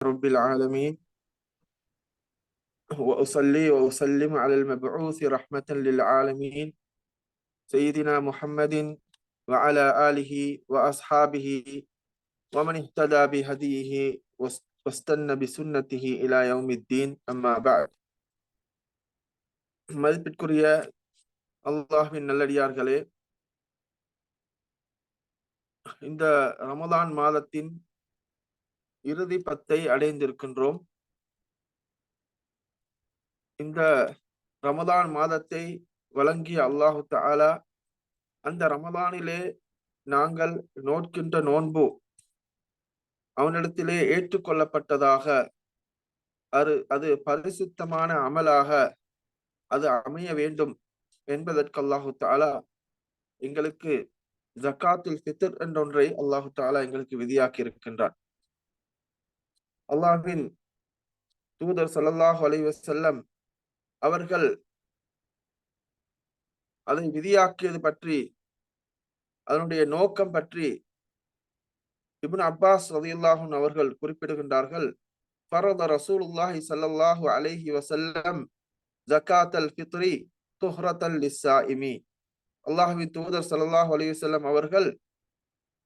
رب العالمين وأصلي وأسلم على المبعوث رحمة للعالمين سيدنا محمد وعلى آله وأصحابه ومن اهتدى بهديه واستنى بسنته إلى يوم الدين أما بعد மதிப்பிற்குரிய அல்லாஹ்வின் நல்லடியார்களே, இந்த ரமலான் மாதத்தின் இறுதி பத்தை அடைந்திருக்கின்றோம். இந்த ரமலான் மாதத்தை வழங்கிய அல்லாஹு தஆலா அந்த ரமலானிலே நாங்கள் நோட்கின்ற நோன்பு அவனிடத்திலே ஏற்றுக்கொள்ளப்பட்டதாக, அது பரிசுத்தமான அமலாக அது அமைய வேண்டும் என்பதற்கு அல்லாஹு தஆலா எங்களுக்கு ஜக்காத்துல் ஃபித்ர் என்ற ஒன்றை அல்லாஹு தஆலா எங்களுக்கு விதியாக்கி இருக்கின்றார். அல்லாஹ்வின் தூதர் ஸல்லல்லாஹு அலைஹி வஸல்லம் அவர்கள் அதை விதியாக்கியது பற்றி, அதனுடைய நோக்கம் பற்றி இப்னு அப்பாஸ் ரலியல்லாஹு அன்ஹு அவர்கள் குறிப்பிடுகின்றார்கள். ஃபரத ரசூலுல்லாஹி ஸல்லல்லாஹு அலைஹி வஸல்லம் ஜகாத்தல் ஃபித்ரி துஹ்ரத்தல் லிஸ்ஸாயிமி. அல்லாஹ்வின் தூதர் ஸல்லல்லாஹு அலைஹி வஸல்லம் அவர்கள்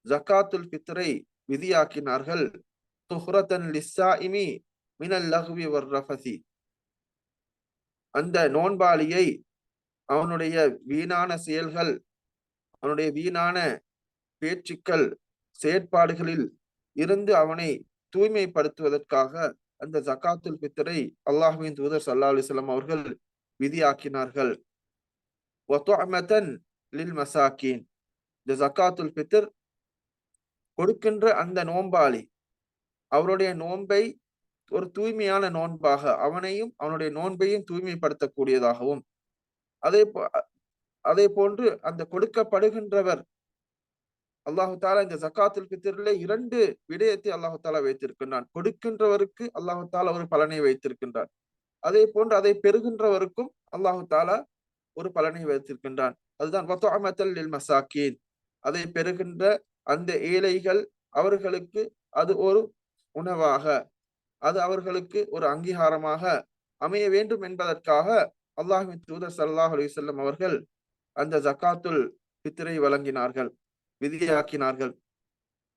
ஜகாத்துல் ஃபித்ரை விதியாக்கினார்கள். துஹ்ரத்தன் லிஸ்ஸாயிமி மினல் லஹ்வி வர் ரஃபசி. அந்த நோன்பாளியை அவனுடைய வீணான செயல்கள், அவனுடைய வீணான பேச்சுக்கள், செயற்பாடுகளில் இருந்து அவனை தூய்மைப்படுத்துவதற்காக அந்த ஜகாத்துல் ஃபித்ரை அல்லாஹ்வின் தூதர் ஸல்லல்லாஹு அலைஹி வஸல்லம் அவர்கள் விதியாக்கினார்கள். வதுஅமதன் லில் மசாகின். இந்த ஜகாத்துல் ஃபித்ர் கொடுக்கின்ற அந்த நோன்பாளி அவருடைய நோன்பை ஒரு தூய்மையான நோன்பாக, அவனையும் அவனுடைய நோன்பையும் தூய்மைப்படுத்தக்கூடியதாகவும், அதே போன்று அந்த கொடுக்கப்படுகின்றவர், அல்லாஹு தாலா இந்த ஜகாத்துல் ஃபித்ரிலே இரண்டு விடயத்தை அல்லாஹு தாலா வைத்திருக்கின்றான். கொடுக்கின்றவருக்கு அல்லாஹு தாலா ஒரு பலனை வைத்திருக்கின்றான், அதே போன்று அதை பெறுகின்றவருக்கும் அல்லாஹு தாலா ஒரு பலனை வைத்திருக்கின்றான். அதுதான் வதுஅமத்தல் லில் மசாகீன். அதை பெறுகின்ற அந்த ஏழைகள், அவர்களுக்கு அது ஒரு உணவாக, அது அவர்களுக்கு ஒரு அங்கீகாரமாக அமைய வேண்டும் என்பதற்காக அல்லாஹ்வின் தூதர் ஸல்லல்லாஹு அலைஹி வஸல்லம் அவர்கள் அந்த ஜகாத்துல் ஃபித்ரை வழங்கினார்கள், விதியாக்கினார்கள்.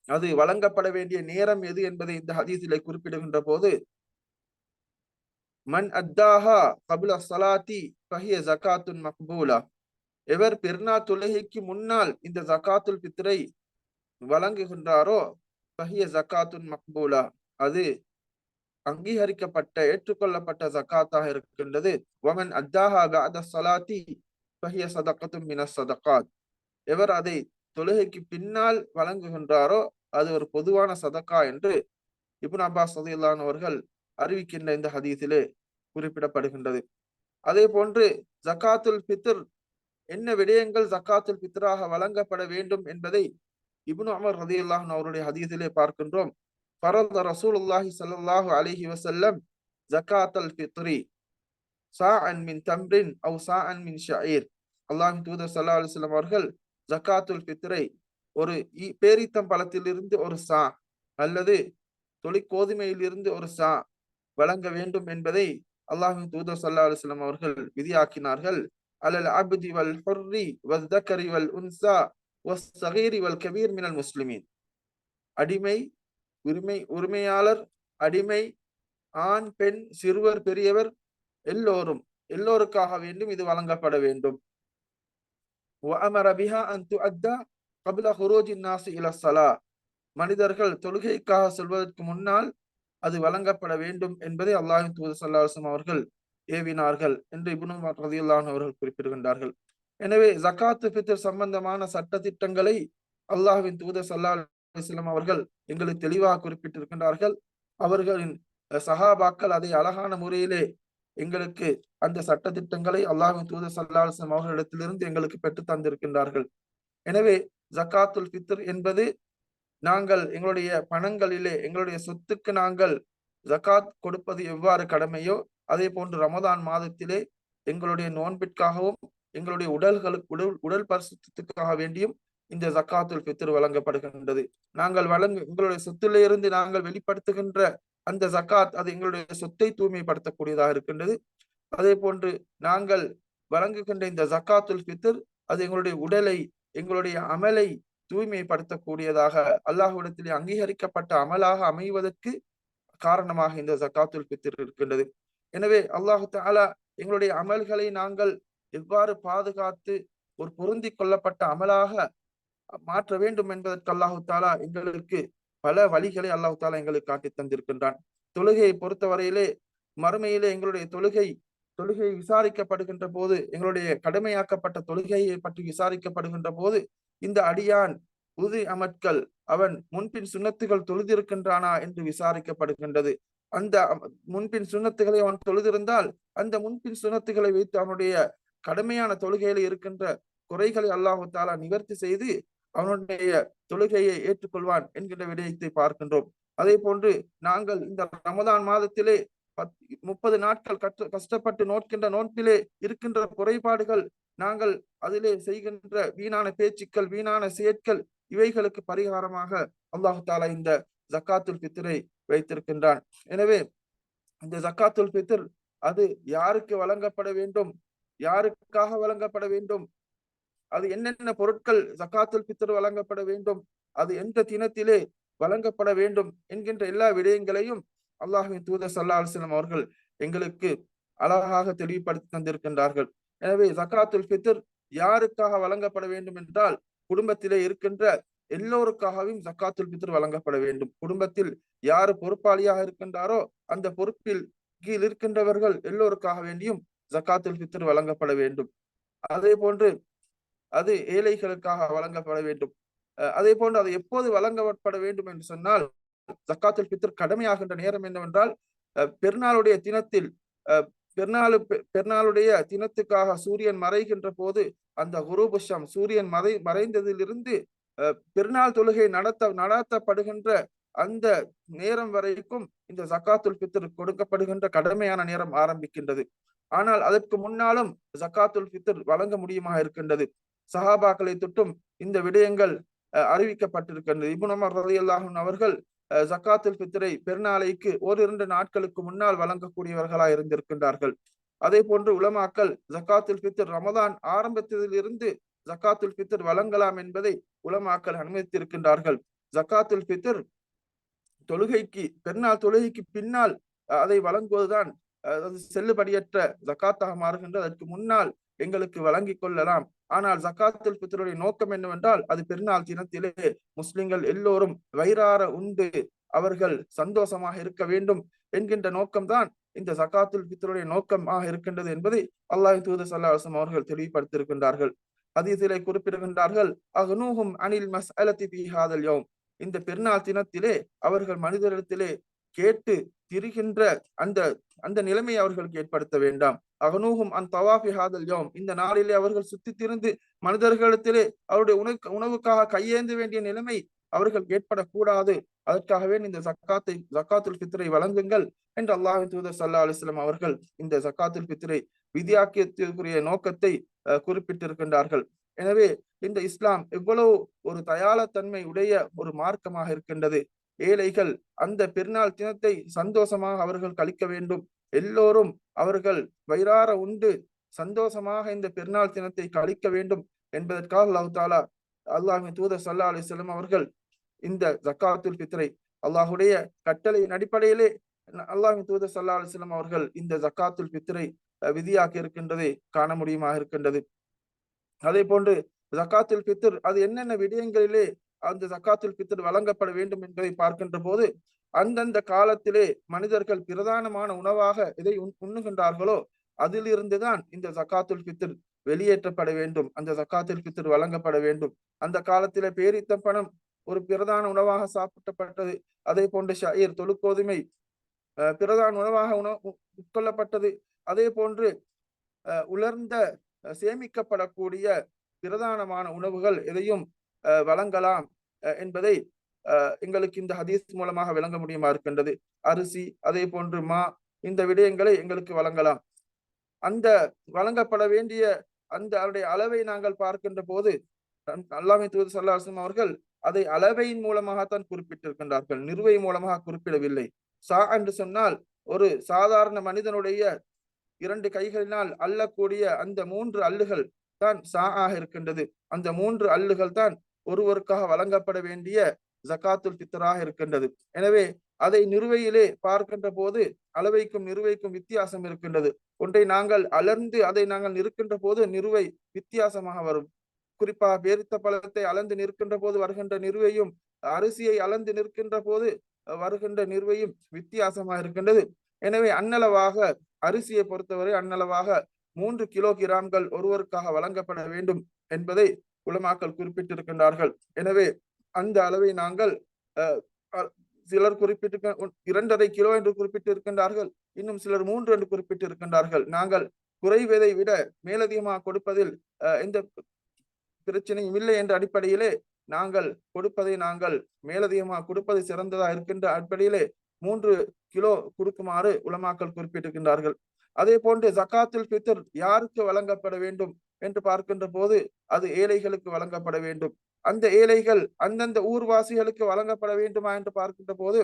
அது வழங்கப்பட வேண்டிய நேரம் எது என்பதை இந்த ஹதீஸிலே குறிப்பிடுகின்ற போது, மன் அத்தாஹா கப்ல ஸலாத்தி ஃபஹிய ஜகாத்துன் மக்பூலா. எவர் பெருநா தொழுகைக்கு முன்னால் இந்த ஜகாத்துல் ஃபித்ரை வழங்குகின்றாரோ ஃபஹிய ஜகாத்துன் மக்பூலா, அது அங்கீகரிக்கப்பட்ட ஏற்றுக்கொள்ளப்பட்ட ஜகாத்தாக இருக்கின்றது. வமன் அத்தாஹா பஅத ஸலாத்தி ஃபஹிய ஸதகத்துன் மினஸ் ஸதகாத். எவர் அதை தொழுகைக்கு பின்னால் வழங்குகின்றாரோ அது ஒரு பொதுவான சதகா என்று இப்னு அப்பாஸ் ரலியல்லாஹு அன்ஹு அவர்கள் அறிவிக்கின்ற இந்த ஹதீஸிலே குறிப்பிடப்படுகின்றது. அதே போன்று ஜகாத்துல் ஃபித்ர் என்ன விடயங்கள் ஜகாத்துல் ஃபித்ராக வழங்கப்பட வேண்டும் என்பதை இப்னு உமர் ரலியல்லாஹு அன்ஹு அவருடைய ஹதீஸிலே பார்க்கின்றோம். ஃபரத ரசூலுல்லாஹி ஸல்லல்லாஹு அலைஹி வஸல்லம் ஜகாத்துல் ஃபித்ரி சாஅன் மின் தம்ரின் அவ் சாஅன் மின் ஷஈர். அல்லாஹ்வின் தூதர் ஸல்லல்லாஹு அலைஹி வஸல்லம் அவர்கள் ஜகாத்துல் ஃபித்ரை ஒரு பேரித்தம் பழத்திலிருந்து ஒரு சா அல்லது தொழிற்கோதுமையிலிருந்து ஒரு சா வழங்க வேண்டும் என்பதை அல்லாஹ்வின் தூதர் ஸல்லல்லாஹு அலைஹி வஸல்லம் அவர்கள் விதியாக்கினார்கள். அலல் அப்தி வல் ஹுர்ரி வல் தக்கரி வல் உன்சா வஸ் ஸகீரி வல் கபீர் மினல் முஸ்லிமீன். அடிமை, உரிமையாளர், அடிமை, ஆண், பெண், சிறுவர், பெரியவர், எல்லோருக்காக வேண்டும் இது வழங்கப்பட வேண்டும். وأمر بها أن تؤدى قبل خروج الناس إلى الصلاة. மனிதர்கள் தொழுகைக்காக செல்வதற்கு முன்னால் அது வழங்கப்பட வேண்டும் என்பதை அல்லாஹ்வின் தூதர் ஸல்லல்லாஹு அலைஹி வஸல்லம் அவர்கள் ஏவினார்கள் என்று இப்னு உமர் ரலியல்லாஹு அன்ஹு அவர்கள் குறிப்பிடுகின்றார்கள். எனவே ஜகாத் ஃபித்ர் சம்பந்தமான சட்ட திட்டங்களை அல்லாஹ்வின் தூதர் ஸல்லல்லாஹு அலைஹி வஸல்லம் அவர்கள் எங்களுக்கு தெளிவாக குறிப்பிட்டிருக்கின்றார்கள். அவர்களின் சஹாபாக்கள் அதை அழகான முறையிலே எங்களுக்கு அந்த சட்ட திட்டங்களை அல்லாஹ்வின் தூதர் ஸல்லல்லாஹு அலைஹி வஸல்லம் அவர்களிடத்திலிருந்து எங்களுக்கு பெற்று தந்திருக்கின்றார்கள். எனவே ஜகாத்துல் ஃபித்ர் என்பது நாங்கள் எங்களுடைய பணங்களிலே, எங்களுடைய சொத்துக்கு நாங்கள் ஜகாத் கொடுப்பது எவ்வாறு கடமையோ அதே போன்று ரமதான் மாதத்திலே எங்களுடைய நோன்பிற்காகவும் எங்களுடைய உடல் பரிசுத்தத்துக்காக வேண்டியும் இந்த ஜகாத்துல் ஃபித்ர் வழங்கப்படுகின்றது. எங்களுடைய சொத்திலிருந்து நாங்கள் வெளிப்படுத்துகின்ற அந்த ஜக்காத் அது எங்களுடைய சொத்தை தூய்மைப்படுத்தக்கூடியதாக இருக்கின்றது. அதே போன்று நாங்கள் வழங்குகின்ற இந்த ஜக்காத்துல் ஃபித்ர் அது எங்களுடைய உடலை, எங்களுடைய அமலை தூய்மைப்படுத்தக்கூடியதாக, அல்லாஹ்விடத்திலே அங்கீகரிக்கப்பட்ட அமலாக அமைவதற்கு காரணமாக இந்த ஜக்காத்துல் ஃபித்ர் இருக்கின்றது. எனவே அல்லாஹு தஆலா எங்களுடைய அமல்களை நாங்கள் எவ்வாறு பாதுகாத்து ஒரு பொருந்தி கொள்ளப்பட்ட அமலாக மாற்ற வேண்டும் என்பதற்கு அல்லாஹு தாலா எங்களுக்கு பல வழிகளை அல்லாஹு தாலா எங்களுக்கு காட்டி தந்திருக்கின்றான். தொழுகையை பொறுத்தவரையிலே மறுமையிலே எங்களுடைய தொழுகை விசாரிக்கப்படுகின்ற போது, எங்களுடைய கடமையாக்கப்பட்ட தொழுகையை பற்றி விசாரிக்கப்படுகின்ற போது, இந்த அடியான் உது அமட்கள் அவன் முன்பின் சுன்னத்துகள் தொழுதிருக்கின்றானா என்று விசாரிக்கப்படுகின்றது. அந்த முன்பின் சுன்னத்துகளை அவன் தொழுதிருந்தால் அந்த முன்பின் சுன்னத்துகளை வைத்து அவனுடைய கடமையான தொழுகையில இருக்கின்ற குறைகளை அல்லாஹு தாலா நிவர்த்தி செய்து அவனுடைய தொழுகையை ஏற்றுக்கொள்வான் என்கின்ற விடயத்தை பார்க்கின்றோம். அதே போன்று நாங்கள் இந்த ரமதான் மாதத்திலே 30 நாட்கள் கஷ்டப்பட்டு நோக்கின்ற நோன்பிலே இருக்கின்ற குறைபாடுகள், நாங்கள் அதிலே செய்கின்ற வீணான பேச்சுக்கள், வீணான செயற்கள், இவைகளுக்கு பரிகாரமாக அல்லாஹு தாலா இந்த ஜக்காத்துல் ஃபித்ரை வைத்திருக்கின்றான். எனவே இந்த ஜக்காத்துல் ஃபித்ர் அது யாருக்கு வழங்கப்பட வேண்டும், யாருக்காக வழங்கப்பட வேண்டும், அது என்னென்ன பொருட்கள் ஜக்காத்துல் ஃபித்ர் வழங்கப்பட வேண்டும், அது எந்த தினத்திலே வழங்கப்பட வேண்டும் என்கின்ற எல்லா விடயங்களையும் அல்லாஹ்வின் தூதர் ஸல்லல்லாஹு அலைஹி வஸல்லம் அவர்கள் எங்களுக்கு அழகாக தெளிவுபடுத்தி தந்திருக்கின்றார்கள். எனவே ஜக்காத்துல் ஃபித்ர் யாருக்காக வழங்கப்பட வேண்டும் என்றால், குடும்பத்திலே இருக்கின்ற எல்லோருக்காகவும் ஜக்காத்துல் ஃபித்ர் வழங்கப்பட வேண்டும். குடும்பத்தில் யாரு பொறுப்பாளியாக இருக்கின்றாரோ அந்த பொறுப்பில் கீழ் இருக்கின்றவர்கள் எல்லோருக்காக வேண்டியும் ஜக்காத்துல் ஃபித்ர் வழங்கப்பட வேண்டும். அதே போன்று அது ஏழைகளுக்காக வழங்கப்பட வேண்டும். அதே போன்று அது எப்போது வழங்கப்பட வேண்டும் என்று சொன்னால், ஜக்காத்துல் ஃபித்ர் கடமையாகின்ற நேரம் என்னவென்றால், பெருநாளுடைய தினத்தில் பெருநாளுடைய தினத்துக்காக சூரியன் மறைகின்ற போது, அந்த குரூபு ஷம் சூரியன் மறைந்ததிலிருந்து பெருநாள் தொழுகை நடத்தப்படுகின்ற அந்த நேரம் வரைக்கும் இந்த ஜக்காத்துல் ஃபித்ர் கொடுக்கப்படுகின்ற கடமையான நேரம் ஆரம்பிக்கின்றது. ஆனால் அதற்கு முன்னாலும் ஜக்காத்துல் ஃபித்ர் வழங்க முடியுமாக இருக்கின்றது. சஹாபாக்களை தொட்டும் இந்த விடயங்கள் அறிவிக்கப்பட்டிருக்கின்றது. இப்னு உமர் ரலியல்லாஹு அன்ஹு அவர்கள் ஜக்காத்துல் ஃபித்ரை பெருநாளைக்கு 1-2 நாட்களுக்கு முன்னால் வழங்கக்கூடியவர்களாக இருந்திருக்கின்றார்கள். அதே போன்று உலமாக்கள் ஜக்காத்துல் ஃபித்ர் ரமதான் ஆரம்பத்திலிருந்து ஜக்காத்துல் ஃபித்ர் வழங்கலாம் என்பதை உலமாக்கள் அனுமதித்திருக்கின்றார்கள். ஜக்காத்துல் ஃபித்ர் பெருநாள் தொழுகைக்கு பின்னால் அதை வழங்குவதுதான் அது செல்லுபடியற்ற ஜக்காத்தாக மாறுகின்றது. அதற்கு முன்னால் எங்களுக்கு வழங்கிக் கொள்ளலாம். ஆனால் ஜக்காத்துல் ஃபித்ருடைய நோக்கம் என்னவென்றால், அது பெருநாள் தினத்திலே முஸ்லிம்கள் எல்லோரும் வயிறார உண்டு அவர்கள் சந்தோஷமாக இருக்க வேண்டும் என்கின்ற நோக்கம்தான் இந்த ஜக்காத்துல் ஃபித்ருடைய நோக்கமாக இருக்கின்றது என்பதை அல்லாஹ்வின் தூதர் ஸல்லல்லாஹு அலைஹி வஸல்லம் அவர்கள் தெளிவுபடுத்தியிருக்கின்றார்கள். ஹதீஸிலே குறிப்பிடுகின்றார்கள், அக்னூஹும் அனில் மஸ்அலதி ஃபீ ஹாதல் யௌம். இந்த பெருநாள் தினத்திலே அவர்கள் மனிதரிடத்திலே கேட்டு திரிகின்ற அந்த அந்த நிலைமையை அவர்களுக்கு ஏற்படுத்த வேண்டாம். அகனூஹும் அன் தவாஃபி ஹாதல் யௌம். இந்த நாளிலே அவர்கள் சுத்தி திரிந்து மனிதர்களிடத்திலே அவருடைய உணவுக்காக கையேந்த வேண்டிய நிலைமை அவர்கள் ஏற்படக்கூடாது. அதற்காகவே இந்த ஜக்காத்துல் ஃபித்ரை வழங்குங்கள் என்று அல்லாஹ்வின் தூதர் ஸல்லல்லாஹு அலைஹி வஸல்லம் அவர்கள் இந்த ஜக்காத்துல் ஃபித்ரை விதியாக்கியத்திற்குரிய நோக்கத்தை குறிப்பிட்டிருக்கின்றார்கள். எனவே இந்த இஸ்லாம் எவ்வளவு ஒரு தயாளத்தன்மை உடைய ஒரு மார்க்கமாக இருக்கின்றது. ஏழைகள் அந்த பெருநாள் தினத்தை சந்தோஷமாக அவர்கள் கழிக்க வேண்டும். எல்லோரும் அவர்கள் வயிறார உண்டு சந்தோஷமாக இந்த பெருநாள் தினத்தை கழிக்க வேண்டும் என்பதற்காக அல்லாஹ்வின் தூதர் ஸல்லல்லாஹு அலைஹி வஸல்லம் அவர்கள் இந்த ஜக்காத்துல் ஃபித்ரை அல்லாஹுடைய கட்டளையின் அடிப்படையிலே அல்லாஹ்வின் தூதர் ஸல்லல்லாஹு அலைஹி வஸல்லம் அவர்கள் இந்த ஜக்காத்துல் ஃபித்ரை விதியாக்கி இருக்கின்றதை காண முடியுமாக இருக்கின்றது. அதே போன்று ஜக்காத்துல் ஃபித்ர் அது என்னென்ன விடயங்களிலே அந்த ஜக்காத்துல் ஃபித்ர் வழங்கப்பட வேண்டும் என்பதை பார்க்கின்ற போது, அந்தந்த காலத்திலே மனிதர்கள் பிரதானமான உணவாக எதை உண்ணுகின்றார்களோ அதிலிருந்துதான் இந்த ஜக்காத்துல் ஃபித்ர் வெளியேற்றப்பட வேண்டும். அந்த ஜக்காத்துல் ஃபித்ர் வழங்கப்பட வேண்டும். அந்த காலத்திலே பேரித்தம்பழம் ஒரு பிரதான உணவாக சாப்பிடப்பட்டது. அதே போன்று ஷயீர் தொழுகோதுமை பிரதான உணவாக உட்கொள்ளப்பட்டது. அதே போன்று உலர்ந்த சேமிக்கப்படக்கூடிய பிரதானமான உணவுகள் எதையும் வழங்கலாம் என்பதை எங்களுக்கு இந்த ஹதீஸ் மூலமாக விளங்க முடியுமா இருக்கின்றது. அரிசி, அதே போன்று இந்த விடயங்களை எங்களுக்கு வழங்கலாம். அந்த வழங்கப்பட வேண்டிய அந்த அவருடைய அளவை நாங்கள் பார்க்கின்ற போது அல்லாஹ்வின் தூதர் ஸல்லல்லாஹு அலைஹி வஸல்லம் அவர்கள் அதை அளவையின் மூலமாகத்தான் குறிப்பிட்டிருக்கின்றார்கள், நிறுவை மூலமாக குறிப்பிடவில்லை. சா என்று சொன்னால் ஒரு சாதாரண மனிதனுடைய 2 கைகளினால் அள்ளக்கூடிய அந்த 3 அள்ளுகள் தான் சா ஆக இருக்கின்றது. அந்த 3 அள்ளுகள் தான் ஒருவருக்காக வழங்கப்பட வேண்டிய ஜகாத்துல் ஃபித்ராக இருக்கின்றது. எனவே அதை நிறுவையிலே பார்க்கின்ற போது அளவைக்கும் நிறுவைக்கும் வித்தியாசம் இருக்கின்றது. ஒன்றை நாங்கள் அளந்து அதை நாங்கள் நிற்கின்ற போது நிறுவை வித்தியாசமாக வரும். குறிப்பாக பேரித்த பழத்தை அளந்து நிற்கின்ற போது வருகின்ற நிறுவையும், அரிசியை அளந்து நிற்கின்ற போது வருகின்ற நிறுவையும் வித்தியாசமாக இருக்கின்றது. எனவே அன்னளவாக அரிசியை பொறுத்தவரை அன்னளவாக 3 கிலோகிராம்கள் ஒருவருக்காக வழங்கப்பட வேண்டும் என்பதை உலமாக்கள் குறிப்பிட்டிருக்கின்றார்கள். எனவே அந்த அளவை நாங்கள் சிலர் குறிப்பிட்டு 2.5 கிலோ என்று குறிப்பிட்டிருக்கின்றார்கள், இன்னும் சிலர் 3 என்று குறிப்பிட்டிருக்கின்றார்கள். நாங்கள் குறைவதை விட மேலதிகமாக கொடுப்பதில் எந்த பிரச்சனையும் இல்லை என்ற அடிப்படையிலே நாங்கள் கொடுப்பதை நாங்கள் மேலதிகமாக கொடுப்பது சிறந்ததா இருக்கின்ற அடிப்படையிலே 3 கிலோ கொடுக்குமாறு உலமாக்கள் குறிப்பிட்டிருக்கின்றார்கள். அதே போன்று ஜகாத்துல் ஃபித்ர் யாருக்கு வழங்கப்பட வேண்டும் என்று பார்க்கின்ற போது அது ஏழைகளுக்கு வழங்கப்பட வேண்டும். அந்த ஏழைகள் அந்தந்த ஊர்வாசிகளுக்கு வழங்கப்பட வேண்டுமா என்று பார்க்கின்ற போது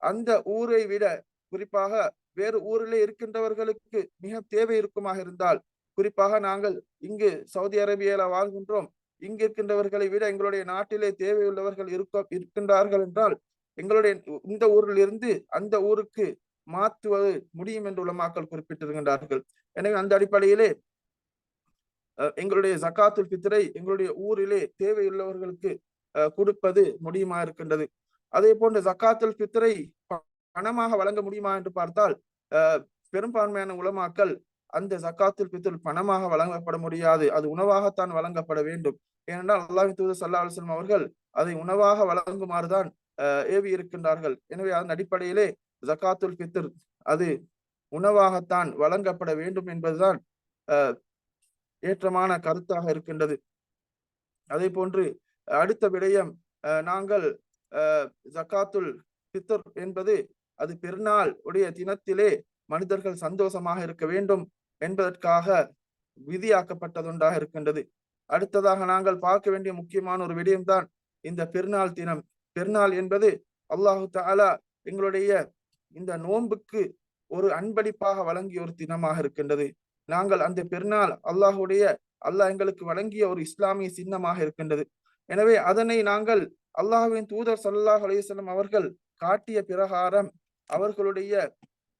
அந்த ஊரை விட குறிப்பாக வேறு ஊரிலே இருக்கின்றவர்களுக்கு மிக தேவை இருக்குமாக இருந்தால், குறிப்பாக நாங்கள் இங்கு சவுதி அரேபியால வாழ்கின்றோம், இங்கு இருக்கின்றவர்களை விட எங்களுடைய நாட்டிலே தேவையுள்ளவர்கள் இருக்கின்றார்கள் என்றால் எங்களுடைய இந்த ஊரில் இருந்து அந்த ஊருக்கு மாற்றுவது முடியும் என்று உலமாக்கள் குறிப்பிட்டிருக்கின்றார்கள். எனவே அந்த அடிப்படையிலே எங்களுடைய ஜகாத்துல் ஃபித்ரை எங்களுடைய ஊரிலே தேவையுள்ளவர்களுக்கு கொடுப்பது முடியுமா இருக்கின்றது. அதே போன்று ஜகாத்துல் ஃபித்ரை பணமாக வழங்க முடியுமா என்று பார்த்தால் பெரும்பான்மையான உலமாக்கள் அந்த ஜகாத்துல் ஃபித்ர் பணமாக வழங்கப்பட முடியாது, அது உணவாகத்தான் வழங்கப்பட வேண்டும். ஏனென்றால் அல்லாஹ்வின் தூதர் ஸல்லல்லாஹு அலைஹி வஸல்லம் அவர்கள் அதை உணவாக வழங்குமாறுதான் ஏவி இருக்கின்றார்கள். எனவே அதன் அடிப்படையிலே ஜகாத்துல் ஃபித்ர் அது உணவாகத்தான் வழங்கப்பட வேண்டும் என்பதுதான் ஏற்றமான கருத்தாக இருக்கின்றது. அதே போன்று அடுத்த விடயம், நாங்கள் ஜகாத்துல் ஃபித்ர் என்பது அது பெருநாள் உடைய தினத்திலே மனிதர்கள் சந்தோஷமாக இருக்க வேண்டும் என்பதற்காக விதியாக்கப்பட்டதொன்றாக இருக்கின்றது. அடுத்ததாக நாங்கள் பார்க்க வேண்டிய முக்கியமான ஒரு விடயம்தான் இந்த பெருநாள் தினம். பெருநாள் என்பது அல்லாஹு தஆலா எங்களுடைய இந்த நோன்புக்கு ஒரு அன்பளிப்பாக வழங்கிய ஒரு தினமாக இருக்கின்றது. நாங்கள் அந்த பெருநாள் அல்லாஹ் எங்களுக்கு வழங்கிய ஒரு இஸ்லாமிய சின்னமாக இருக்கின்றது. எனவே அதனை நாங்கள் அல்லாஹ்வின் தூதர் ஸல்லல்லாஹு அலைஹி வஸல்லம் அவர்கள் காட்டிய பிரகாரம் அவர்களுடைய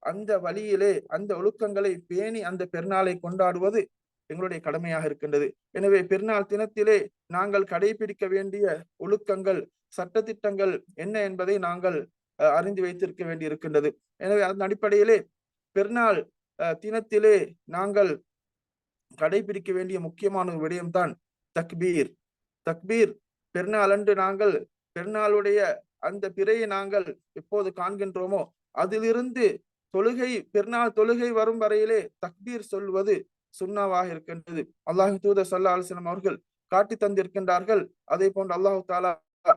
அந்த வழியிலே அந்த ஒழுக்கங்களை பேணி அந்த பெருநாளை கொண்டாடுவது எங்களுடைய கடமையாக இருக்கின்றது. எனவே பெருநாள் தினத்திலே நாங்கள் கடைபிடிக்க வேண்டிய ஒழுக்கங்கள், சட்டதிட்டங்கள் என்ன என்பதை நாங்கள் அறிந்து வைத்திருக்க வேண்டி இருக்கின்றது. எனவே அதன் அடிப்படையிலே பெருநாள் தினத்திலே நாங்கள் கடைபிடிக்க வேண்டிய முக்கியமான ஒரு விடயம்தான் தக்பீர். தக்பீர் பெருநாள் அன்று நாங்கள் பெருநாளுடைய அந்த பிறையை நாங்கள் எப்போது காண்கின்றோமோ அதிலிருந்து பெருநாள் தொழுகை வரும் வரையிலே தக்பீர் சொல்வது சுன்னாவாக இருக்கின்றது. அல்லாஹ் தூதர் ஸல்லல்லாஹு அலைஹி வஸல்லம் அவர்கள் காட்டி தந்திருக்கின்றார்கள். அதே போன்று அல்லாஹ் தஆலா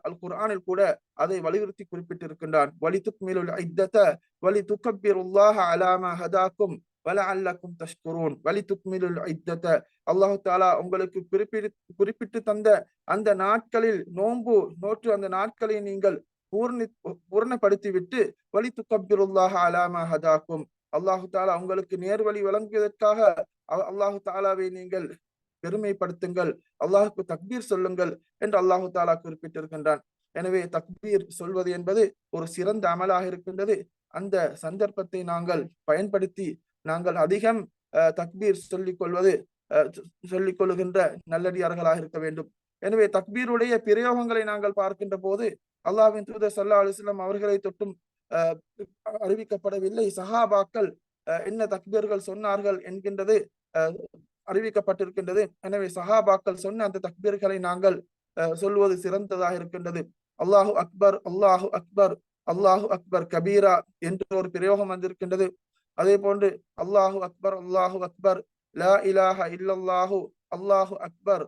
அல் குர்ஆனில் கூட அதை வலியுறுத்தி குறிப்பிட்டிருக்கின்றான். வலிதுக்மிலுல் இத்தத வலிதுகப்பிருல்லாஹ அலா மா ஹதாக்கும் வலஅல்லக்கும் தஷ்குரூன். வலிதுக்மிலுல் இத்தத, அல்லாஹ் தஆலா உங்களுக்கு குறிப்பிட்டு தந்த அந்த நாட்களில் நோன்பு நோற்று அந்த நாட்களை நீங்கள் பூர்ணப்படுத்திவிட்டு வலிதுகப்பிருல்லாஹ அலா மா ஹதாக்கும், அல்லாஹ் தஆலா உங்களுக்கு நேர்வழி வழங்கியதற்காக அல்லாஹ் தஆலாவை நீங்கள் பெருமைப்படுத்துங்கள், அல்லாஹுக்கு தக்பீர் சொல்லுங்கள் என்று அல்லாஹு தஆலா குறிப்பிட்டிருக்கின்றான். எனவே தக்பீர் சொல்வது என்பது ஒரு சிறந்த அமலாக இருக்கின்றது. அந்த சந்தர்ப்பத்தை நாங்கள் பயன்படுத்தி நாங்கள் அதிகம் தக்பீர் சொல்லிக் கொள்ளுகின்ற நல்லடியார்களாக இருக்க வேண்டும். எனவே தக்பீருடைய பிரயோகங்களை நாங்கள் பார்க்கின்ற போது அல்லாஹ்வின் தூதர் ஸல்லல்லாஹு அலைஹி வஸல்லம் அவர்களை தொட்டும் அறிவிக்கப்படவில்லை. சஹாபாக்கள் என்ன தக்பீர்கள் சொன்னார்கள் என்கின்றது அறிவிக்கப்பட்டிருக்கின்றது. எனவே சஹாபாக்கள் சொன்ன அந்த தக்பீர்களை நாங்கள் சொல்வது சிறந்ததாக இருக்கின்றது. அல்லாஹு அக்பர், அல்லாஹு அக்பர், அல்லாஹு அக்பர் கபீரா என்று ஒரு பிரயோகம் வந்திருக்கின்றது. அதே போன்று அல்லாஹு அக்பர், அல்லாஹு அக்பர், லா இலாஹ இல்லல்லாஹு, அல்லாஹு அக்பர்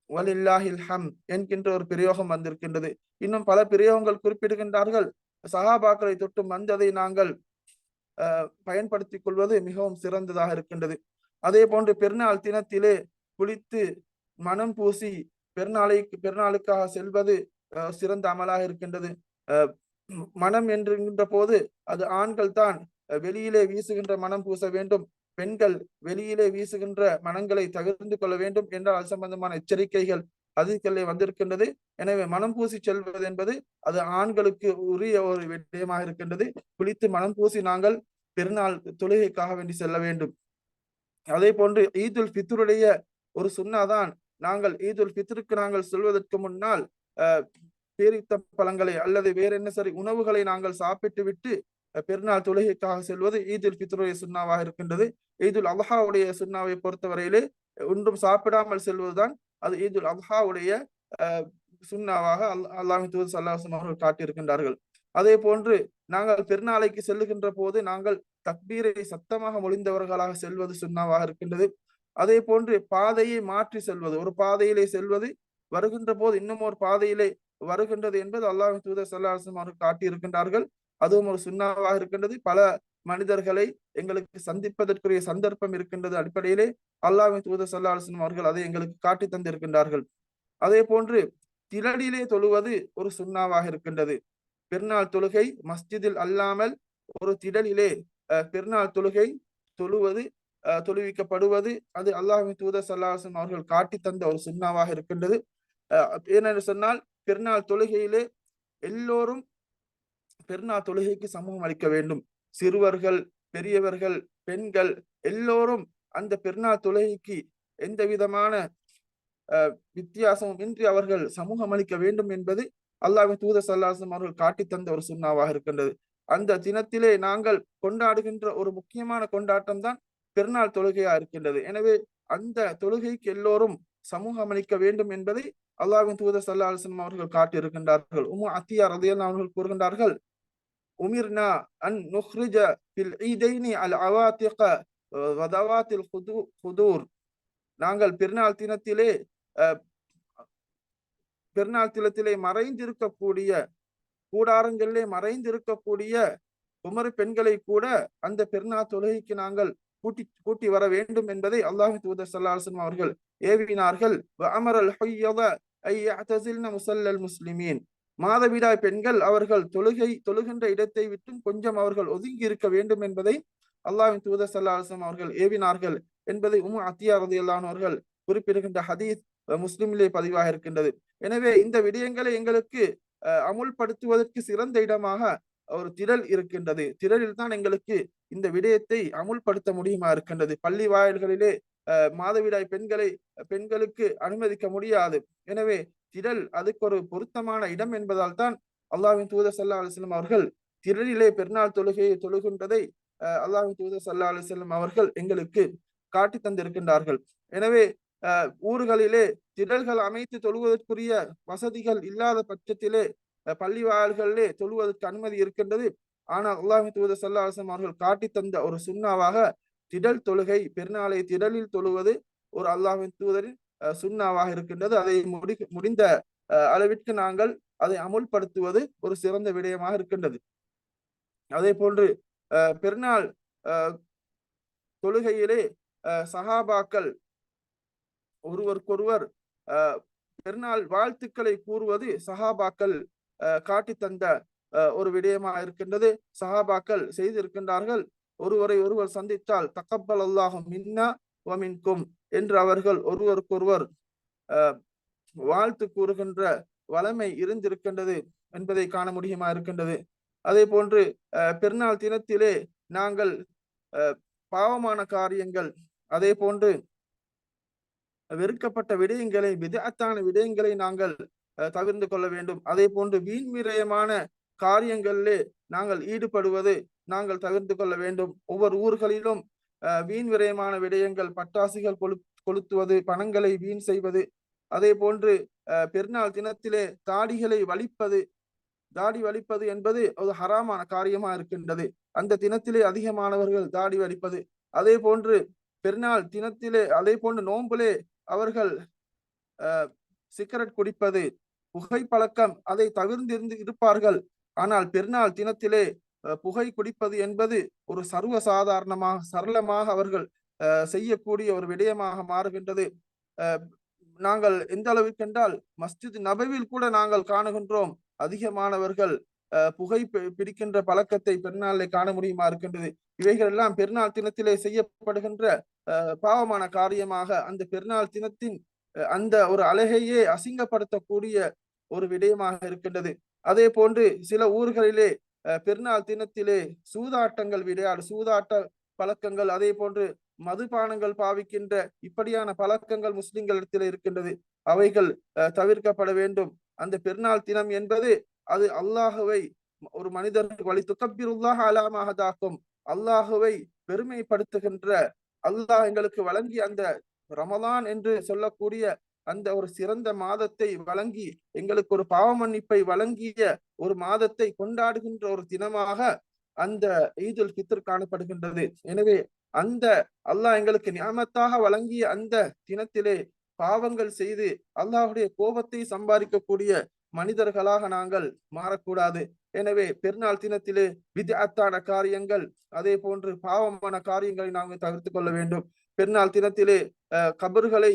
வலில்லாஹில் ஹம்த் என்கின்ற ஒரு பிரயோகம் வந்திருக்கின்றது. இன்னும் பல பிரயோகங்கள் குறிப்பிடுகின்றார்கள். சஹாபாக்களை தொட்டு வந்ததை நாங்கள் பயன்படுத்திக் கொள்வது மிகவும் சிறந்ததாக இருக்கின்றது. அதே போன்று பெருநாள் தினத்திலே குளித்து மனம் பூசி பெருநாளுக்காக செல்வது சிறந்த அமலாக இருக்கின்றது. மனம் என்கின்ற போது அது ஆண்கள் தான் வெளியிலே வீசுகின்ற மனம் பூச வேண்டும், பெண்கள் வெளியிலே வீசுகின்ற மனங்களை தவிர்த்து கொள்ள வேண்டும் என்ற அது சம்பந்தமான எச்சரிக்கைகள் அதிகளே வந்திருக்கின்றது. எனவே மனம் பூசி செல்வது என்பது அது ஆண்களுக்கு உரிய ஒரு விடயமாக இருக்கின்றது. குளித்து மனம் பூசி நாங்கள் பெருநாள் தொழுகைக்காக வேண்டி செல்ல வேண்டும். அதே போன்று ஈதுல் ஃபித்ருடைய ஒரு சுன்னாதான், நாங்கள் ஈதுல் ஃபித்ருக்கு நாங்கள் செல்வதற்கு முன்னால் பேரித்த பழங்களை அல்லது வேற என்ன சரி உணவுகளை நாங்கள் சாப்பிட்டு விட்டு பெருநாள் தொழுகைக்காக செல்வது ஈதுல் ஃபித்ருடைய சுன்னாவாக இருக்கின்றது. ஈதுல் அல்ஹாவுடைய சுன்னாவை பொறுத்தவரையிலே ஒன்றும் சாப்பிடாமல் செல்வதுதான் அது ஈதுல் அல்ஹாவுடைய சுன்னாவாக அல்லாஹ் தூதர் ஸல்லல்லாஹு அலைஹி வஸல்லம் அவர்கள் காட்டியிருக்கின்றார்கள். அதே போன்று நாங்கள் பெருநாளைக்கு செல்லுகின்ற போது நாங்கள் தக்பீரை சத்தமாக மொழிந்தவர்களாக செல்வது சுன்னாவாக இருக்கின்றது. அதே போன்று பாதையை மாற்றி செல்வது, ஒரு பாதையிலே செல்வது வருகின்ற போது இன்னும் ஒரு பாதையிலே வருகின்றது என்பது அல்லாஹ் தூதர் ஸல்லல்லாஹு அலைஹி வஸல்லம் அவர்கள் காட்டியிருக்கின்றார்கள். அதுவும் ஒரு சுன்னாவாக இருக்கின்றது. பல மனிதர்களை எங்களுக்கு சந்திப்பதற்குரிய சந்தர்ப்பம் இருக்கின்றது அடிப்படையிலே அல்லாஹ் தூதர் ஸல்லல்லாஹு அலைஹி வஸல்லம் அவர்கள் அதை எங்களுக்கு காட்டி தந்திருக்கின்றார்கள். அதே போன்று திரளிலே தொழுவது ஒரு சுன்னாவாக இருக்கின்றது. பெருநாள் தொழுகை மஸ்ஜிதில் அல்லாமல் ஒரு திடலிலே பெருநாள் தொழுகை தொழுவது தொழுவிக்கப்படுவது அது அல்லாஹ்வின் தூதர் ஸல்லல்லாஹு அலைஹி வஸல்லம் அவர்கள் காட்டி தந்த ஒரு சுன்னாவாக இருக்கின்றது. ஏனென்று சொன்னால் பெருநாள் தொழுகையிலே எல்லோரும் பெருநாள் தொழுகைக்கு சமூகம் அளிக்க வேண்டும். சிறுவர்கள், பெரியவர்கள், பெண்கள் எல்லோரும் அந்த பெருநாள் தொழுகைக்கு எந்த விதமான வித்தியாசமும் இன்றி அவர்கள் சமூகம் அளிக்க வேண்டும் என்பது அல்லாஹ்வின் தூதர் ஸல்லல்லாஹு அலைஹி வஸல்லம் அவர்கள் காட்டி தந்த ஒரு சுன்னாவாக இருக்கின்றது. அந்த தினத்திலே நாங்கள் கொண்டாடுகின்ற ஒரு முக்கியமான கொண்டாட்டம் தான் பெருநாள் தொழுகையா இருக்கின்றது. எனவே அந்த தொழுகைக்கு எல்லோரும் சமூகம் அளிக்க வேண்டும் என்பதை அல்லாஹ்வின் தூதர் ஸல்லல்லாஹு அலைஹி வஸல்லம் அவர்கள் காட்டியிருக்கின்றார்கள். அத்தியா ரலியல்லாஹு அவர்கள் கூறுகின்றார்கள், உமிர்னா அன் நுஹ்ரிஜ ஃபில் ஈதைனி அல் அவாத்திக வதவாத்தில் ஹுதூர். நாங்கள் பெருநாள் தினத்திலே பெருநாள் தினத்திலே மறைந்திருக்கக்கூடிய கூடாரங்களிலே மறைந்திருக்கக்கூடிய குமரி பெண்களை கூட அந்த பெருநாள் தொழுகைக்கு நாங்கள் கூட்டி வர வேண்டும் என்பதை அல்லாஹ் தூதர் ஸல்லல்லாஹு அலைஹி வஸல்லம் அவர்கள் ஏவினார்கள். வஅமரல் ஹுய்யத ஐ யஅ்தஸில்ன முஸல்லல் முஸ்லிமீன். மாதவிடாய் பெண்கள் அவர்கள் தொழுகின்ற இடத்தை விட்டு கொஞ்சம் அவர்கள் ஒதுங்கி இருக்க வேண்டும் என்பதை அல்லாஹ்வின் தூதர் ஸல்லல்லாஹு அலைஹி வஸல்லம் அவர்கள் ஏவினார்கள் என்பதை அத்தியா ரலியல்லாஹு அன்ஹா அவர்கள் குறிப்பிடுகின்ற ஹதீஸ் முஸ்லிமிலே பதிவாக இருக்கின்றது. எனவே இந்த விடயங்களை எங்களுக்கு அமுல்படுத்துவதற்கு சிறந்த இடமாக ஒரு திரள் இருக்கின்றது. திரளில் தான் எங்களுக்கு இந்த விடயத்தை அமுல்படுத்த முடியுமா இருக்கின்றது. பள்ளி வாயில்களிலே மாதவிடாய் பெண்களுக்கு அனுமதிக்க முடியாது. எனவே திரள் அதுக்கு ஒரு பொருத்தமான இடம் என்பதால் தான் அல்லாஹ்வின் தூதர் ஸல்லல்லாஹு அலைஹி வஸல்லம் அவர்கள் திரளிலே பெருநாள் தொழுகையை தொழுகின்றதை அல்லாஹ்வின் தூதர் ஸல்லல்லாஹு அலைஹி வஸல்லம் அவர்கள் எங்களுக்கு காட்டி தந்திருக்கின்றார்கள். எனவே ஊர்களிலே திடல்கள் அமைத்து தொழுவதற்குரிய வசதிகள் இல்லாத பட்சத்திலே பள்ளி வாயில்களிலே தொழுவதற்கு அனுமதி இருக்கின்றது. ஆனால் அல்லாஹ்வின் தூதர் ஸல்லல்லாஹு அலைஹி வஸல்லம் அவர்கள் காட்டி தந்த ஒரு சுன்னாவாக திடல் தொழுகை, பெருநாளை திடலில் தொழுவது ஒரு அல்லாஹ்வின் தூதரின் சுன்னாவாக இருக்கின்றது. அதை முடிந்த அளவிற்கு நாங்கள் அதை அமுல்படுத்துவது ஒரு சிறந்த விடயமாக இருக்கின்றது. அதே போன்று பெருநாள் தொழுகையிலே சஹாபாக்கள் ஒருவருக்கொருவர் பெருநாள் வாழ்த்துக்களை கூறுவது சஹாபாக்கள் காட்டி தந்த ஒரு விடயமாக இருக்கின்றது. சஹாபாக்கள் செய்திருக்கின்றார்கள், ஒருவரை ஒருவர் சந்தித்தால் தக்கப்பல் அல்லாஹு மின்னா வ மின்கும் என்று அவர்கள் ஒருவருக்கொருவர் வாழ்த்து கூறுகின்ற வளமை இருந்திருக்கின்றது என்பதை காண முடியுமா இருக்கின்றது. அதே போன்று பெருநாள் தினத்திலே நாங்கள் பாவமான காரியங்கள், அதே போன்று வெறுக்கப்பட்ட விடயங்களை, விதஅத்தான விடயங்களை நாங்கள் தவிர்த்து கொள்ள வேண்டும். அதே போன்று வீண் விரயமான காரியங்களிலே நாங்கள் ஈடுபடுவது நாங்கள் தவிர்த்து கொள்ள வேண்டும். ஒவ்வொரு ஊர்களிலும் வீண் விரயமான விடயங்கள், பட்டாசுகள் கொளுத்துவது, பணங்களை வீண் செய்வது, அதே போன்று பெருநாள் தினத்திலே தாடி வலிப்பது என்பது ஒரு ஹராமான காரியமா இருக்கின்றது. அந்த தினத்திலே அதிகமானவர்கள் தாடி வலிப்பது, அதே போன்று பெருநாள் தினத்திலே, அதே போன்று நோம்பிலே அவர்கள் சிகரெட் குடிப்பது, புகை பழக்கம் அதை தவிர்த்திருந்து இருப்பார்கள். ஆனால் பெருநாள் தினத்திலே புகை குடிப்பது என்பது ஒரு சர்வசாதாரணமாக சரளமாக அவர்கள் செய்யக்கூடிய ஒரு விடயமாக மாறுகின்றது. நாங்கள் எந்த அளவுக்கு என்றால் மஸ்ஜித் நபவியில் கூட நாங்கள் காணுகின்றோம் அதிகமானவர்கள் புகை பிடிக்கின்ற பழக்கத்தை பெருநாளை காண முடியுமா இருக்கின்றது. இவைகள் எல்லாம் பெருநாள் தினத்திலே செய்யப்படுகின்ற பாவமான காரியமாக அந்த பெருநாள் தினத்தின் அந்த ஒரு அழகையே அசிங்கப்படுத்தக்கூடிய ஒரு விடயமாக இருக்கின்றது. அதே போன்று சில ஊர்களிலே பெருநாள் தினத்திலே சூதாட்டங்கள் சூதாட்ட பழக்கங்கள், அதே போன்று மதுபானங்கள் பாவிக்கின்ற இப்படியான பழக்கங்கள் முஸ்லிம்களிடத்தில் இருக்கின்றது. அவைகள் தவிர்க்கப்பட வேண்டும். அந்த பெருநாள் தினம் என்பது அது அல்லாஹுவை ஒரு மனிதர் வழி துக்கப்பிருல்லாஹ் அலாமஹதாக்கும், அல்லாஹுவை பெருமைப்படுத்துகின்ற, அல்லாஹ் எங்களுக்கு வழங்கிய அந்த ரமலான் என்று சொல்லக்கூடிய அந்த ஒரு சிறந்த மாதத்தை வழங்கி எங்களுக்கு ஒரு பாவ மன்னிப்பை வழங்கிய ஒரு மாதத்தை கொண்டாடுகின்ற ஒரு தினமாக அந்த ஈதுல் ஃபித்ர் காணப்படுகின்றது. எனவே அந்த அல்லாஹ் எங்களுக்கு நியாமத்தாக வழங்கிய அந்த தினத்திலே பாவங்கள் செய்து அல்லாஹுடைய கோபத்தை சம்பாதிக்கக்கூடிய மனிதர்களாக நாங்கள் மாறக்கூடாது. எனவே பெருநாள் தினத்திலே வித்அத்தான காரியங்கள், அதே போன்று பாவமான காரியங்களை நாங்கள் தவிர்த்து கொள்ள வேண்டும். பெருநாள் தினத்திலே கபர்களை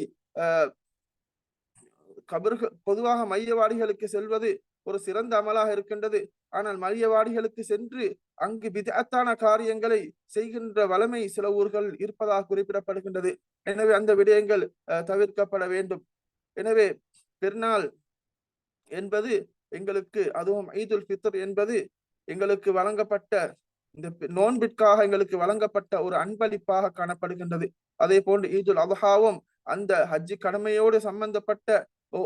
பொதுவாக மையவாடிகளுக்கு செல்வது ஒரு சிறந்த அமலாக இருக்கின்றது. ஆனால் மையவாடிகளுக்கு சென்று அங்கு பிதஅத்தான காரியங்களை செய்கின்ற வளமை சில ஊர்கள் இருப்பதாக குறிப்பிடப்படுகின்றது. எனவே அந்த விடயங்கள் தவிர்க்கப்பட வேண்டும். எனவே பெருநாள் என்பது எங்களுக்கு, அதுவும் ஈதுல் ஃபித்ர் என்பது எங்களுக்கு வழங்கப்பட்ட, இந்த நோன்பிற்காக எங்களுக்கு வழங்கப்பட்ட ஒரு அன்பளிப்பாக காணப்படுகின்றது. அதே போன்று ஈதுல் அத்ஹாவும் அந்த ஹஜ்ஜி கடமையோடு சம்பந்தப்பட்ட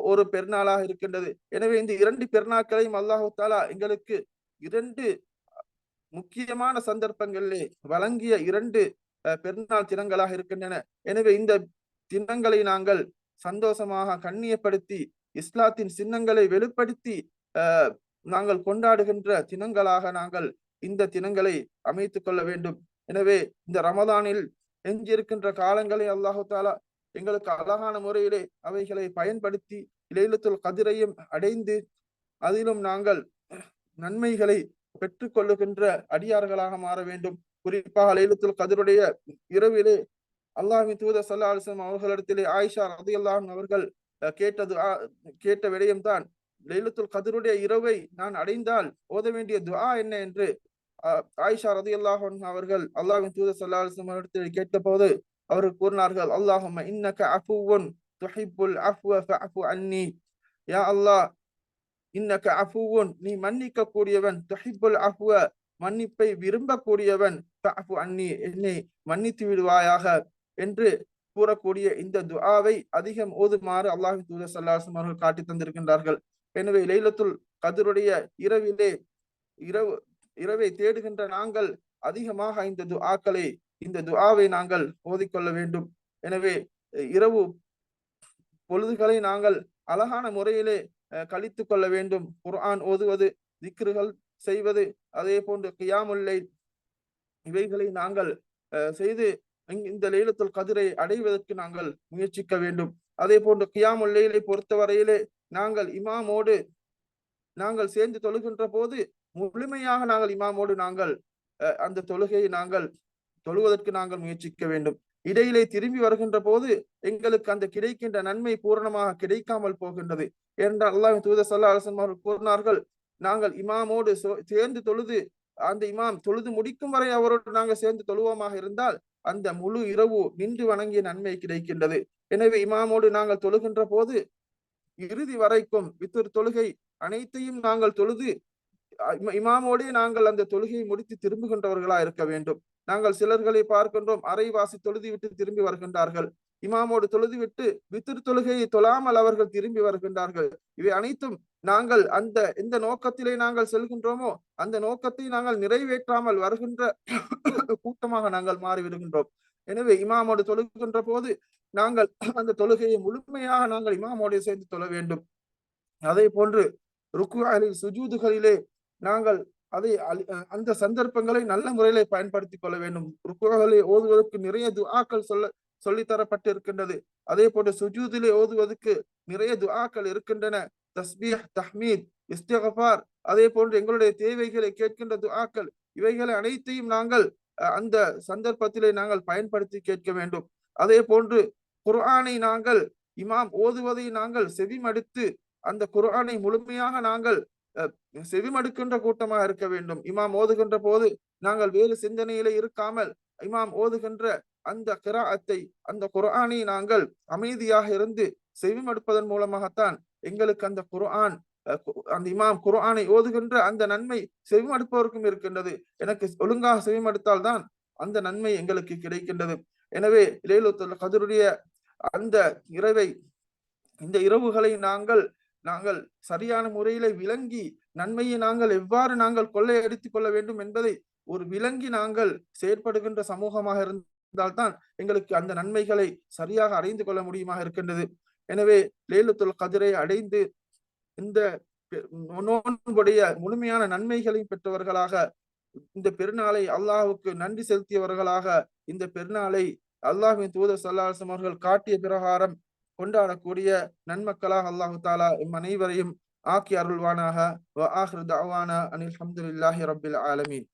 ஒரு பெருநாளாக இருக்கின்றது. எனவே இந்த இரண்டு பெருநாட்களையும் அல்லாஹு தாலா எங்களுக்கு இரண்டு முக்கியமான சந்தர்ப்பங்களிலே வழங்கிய இரண்டு பெருநாள் தினங்களாக இருக்கின்றன. எனவே இந்த தினங்களை நாங்கள் சந்தோஷமாக கண்ணியப்படுத்தி இஸ்லாத்தின் சின்னங்களை வெளிப்படுத்தி நாங்கள் கொண்டாடுகின்ற தினங்களாக நாங்கள் இந்த தினங்களை அமைத்துக் கொள்ள வேண்டும். எனவே இந்த ரமதானில் எஞ்சியிருக்கின்ற காலங்களை அல்லாஹு தாலா எங்களுக்கு அழகான முறையிலே அவைகளை பயன்படுத்தி லைலத்துல் கத்ரையும் அடைந்து அதிலும் நாங்கள் நன்மைகளை பெற்றுக் கொள்ளுகின்ற அடியார்களாக மாற வேண்டும். குறிப்பாக லைலத்துல் கத்ருடைய இரவிலே அல்லாஹ்வின் தூதர் ஸல்லல்லாஹு அலைஹி வஸல்லம் அவர்களிடத்திலே ஆயிஷா ரலியல்லாஹு அன்ஹா அவர்கள் கேட்ட விடயம்தான், லைலத்துல் கத்ருடைய இரவை நான் அடைந்தால் ஓத வேண்டிய துஆ என்ன என்று ஆயிஷா ரலியல்லாஹு அன்ஹா அவர்கள் அல்லாஹ்வின் தூதர் ஸல்லல்லாஹு அலைஹி வஸல்லம் அவர்களிடத்தில் கேட்டபோது அவர்கள் கூறினார்கள், அல்லாஹும்ம இன்னக அஃபுவுன் துஹிப்புல் அஃப்வ ஃபஅஃபு அன்னி. யா அல்லாஹ், இன்னக அஃபுவுன், நீ மன்னிக்க கூடியவன், துஹிப்புல் அஃப்வ, மன்னிப்பை விரும்பக்கூடியவன், ஃபஅஃபு அன்னி, என்னை மன்னித்து விடுவாயாக என்று கூறக்கூடிய இந்த துஆவை அதிகம் ஓதுமாறு அல்லாஹ்வின் தூதர் ஸல்லல்லாஹு அலைஹி வஸல்லம் அவர்கள் காட்டி தந்திருக்கின்றார்கள். எனவே லைலத்துல் கத்ருடைய இரவை தேடுகின்ற நாங்கள் அதிகமாக இந்த துஆவை நாங்கள் ஓதிக்கொள்ள வேண்டும். எனவே இரவு பொழுதுகளை நாங்கள் அழகான முறையிலே கழித்து கொள்ள வேண்டும். குர்ஆன் ஓதுவது, திக்ருகள் செய்வது, அதே போன்று கியாமுல் லைல், இவைகளை நாங்கள் செய்து இந்த லைலத்துல் கத்ரை அடைவதற்கு நாங்கள் முயற்சிக்க வேண்டும். அதே போன்று கியாமுல் லைலை பொறுத்தவரையிலே நாங்கள் இமாமோடு நாங்கள் சேர்ந்து தொழுகின்ற போது முழுமையாக நாங்கள் இமாமோடு நாங்கள் அந்த தொழுகையை நாங்கள் தொழுவதற்கு நாங்கள் முயற்சிக்க வேண்டும். இடையிலே திரும்பி வருகின்ற போது எங்களுக்கு அந்த கிடைக்கின்ற நன்மை பூரணமாக கிடைக்காமல் போகின்றது. ஏனென்றால் அல்லாஹ்வின் தூதர் ஸல்லல்லாஹு அலைஹி வஸல்லம் அவர்கள் கூறினார்கள், நாங்கள் இமாமோடு சேர்ந்து தொழுது அந்த இமாம் தொழுது முடிக்கும் வரை அவரோடு நாங்கள் சேர்ந்து தொழுவோமாக இருந்தால் அந்த முழு இரவு நின்று வணங்கிய நன்மை கிடைக்கின்றது. எனவே இமாமோடு நாங்கள் தொழுகின்ற போது இறுதி வரைக்கும் வித்ர் தொழுகை அனைத்தையும் நாங்கள் தொழுது இமாமோடே நாங்கள் அந்த தொழுகையை முடித்து திரும்புகின்றவர்களா இருக்க வேண்டும். நாங்கள் சிலர்களை பார்க்கின்றோம், அரைவாசி தொழுதி விட்டு திரும்பி வருகின்றார்கள். இமாமோடு தொழுது விட்டு வித்ர் தொழுகையை தொழாமல் அவர்கள் திரும்பி வருகின்றார்கள். இவை அனைத்தும் நாங்கள் எந்த நோக்கத்திலே நாங்கள் செல்கின்றோமோ அந்த நோக்கத்தை நாங்கள் நிறைவேற்றாமல் வருகின்ற கூட்டமாக நாங்கள் மாறிவிடுகின்றோம். எனவே இமாமோடு தொழுகின்ற போது நாங்கள் அந்த தொழுகையை முழுமையாக நாங்கள் இமாமோடு சேர்ந்து தொழ வேண்டும். அதே போன்று ருக்குகளில் சுஜூதுகளிலே நாங்கள் அந்த சந்தர்ப்பங்களை நல்ல முறையிலே பயன்படுத்தி கொள்ள வேண்டும். ருக்குகளை ஓதுவதற்கு நிறைய துஆக்கள் சொல்லித்தரப்பட்டு இருக்கின்றது. அதே போன்று சுஜூதிலே ஓதுவதற்கு நிறைய துஆக்கள் இருக்கின்றன. தஸ்பீஹ், தஹ்மீத், இஸ்திக்ஃபார், அதே போன்று எங்களுடைய தேவைகளை கேட்கின்ற துஆக்கள், இவைகளை அனைத்தையும் நாங்கள் அந்த சந்தர்ப்பத்திலே நாங்கள் பயன்படுத்தி கேட்க வேண்டும். அதே போன்று குர்ஆனை நாங்கள் இமாம் ஓதுவதை நாங்கள் செவிமடுத்து அந்த குர்ஆனை முழுமையாக நாங்கள் செவிமடுக்கின்ற கூட்டமாக இருக்க வேண்டும். இமாம் ஓதுகின்ற போது நாங்கள் வேறு சிந்தனையில இருக்காமல் இமாம் ஓதுகின்ற அந்த கிராஅத்தை, அந்த குர்ஆனை நாங்கள் அமைதியாக இருந்து செவிமடுப்பதன் மூலமாகத்தான் எங்களுக்கு அந்த குர்ஆன் அந்த இமாம் குர்ஆனை ஓதுகின்ற அந்த நன்மை செவிமடுப்பவருக்கும் இருக்கின்றது. எனக்கு ஒழுங்காக செவிமடுத்தால் தான் அந்த நன்மை எங்களுக்கு கிடைக்கின்றது. எனவே லைலத்துல் கத்ருடைய அந்த இரவை, இந்த இரவுகளை நாங்கள் சரியான முறையில விளங்கி நன்மையை நாங்கள் எவ்வாறு நாங்கள் கொள்ளையடித்துக் கொள்ள வேண்டும் என்பதை ஒரு விளங்கி நாங்கள் செயற்படுகின்ற சமூகமாக இருந்தால்தான் எங்களுக்கு அந்த நன்மைகளை சரியாக அறிந்து கொள்ள முடியுமாக இருக்கின்றது. எனவே லைலத்துல் கத்ரை அடைந்து இந்த நோன்புடைய முழுமையான நன்மைகளை பெற்றவர்களாக, இந்த பெருநாளை அல்லாஹ்வுக்கு நன்றி செலுத்தியவர்களாக, இந்த பெருநாளை அல்லாஹ்வின் தூதர் ஸல்லல்லாஹு அலைஹி வஸல்லம் அவர்கள் காட்டிய பிரகாரம் கொண்டாடக்கூடிய நன்மக்களாக அல்லாஹு தாலா எம் அனைவரையும் ஆக்கி அருள்வானாக. வ ஆஹிரு தஅவானா அனில் ஹம்துலில்லாஹி ரப்பில் ஆலமீன்.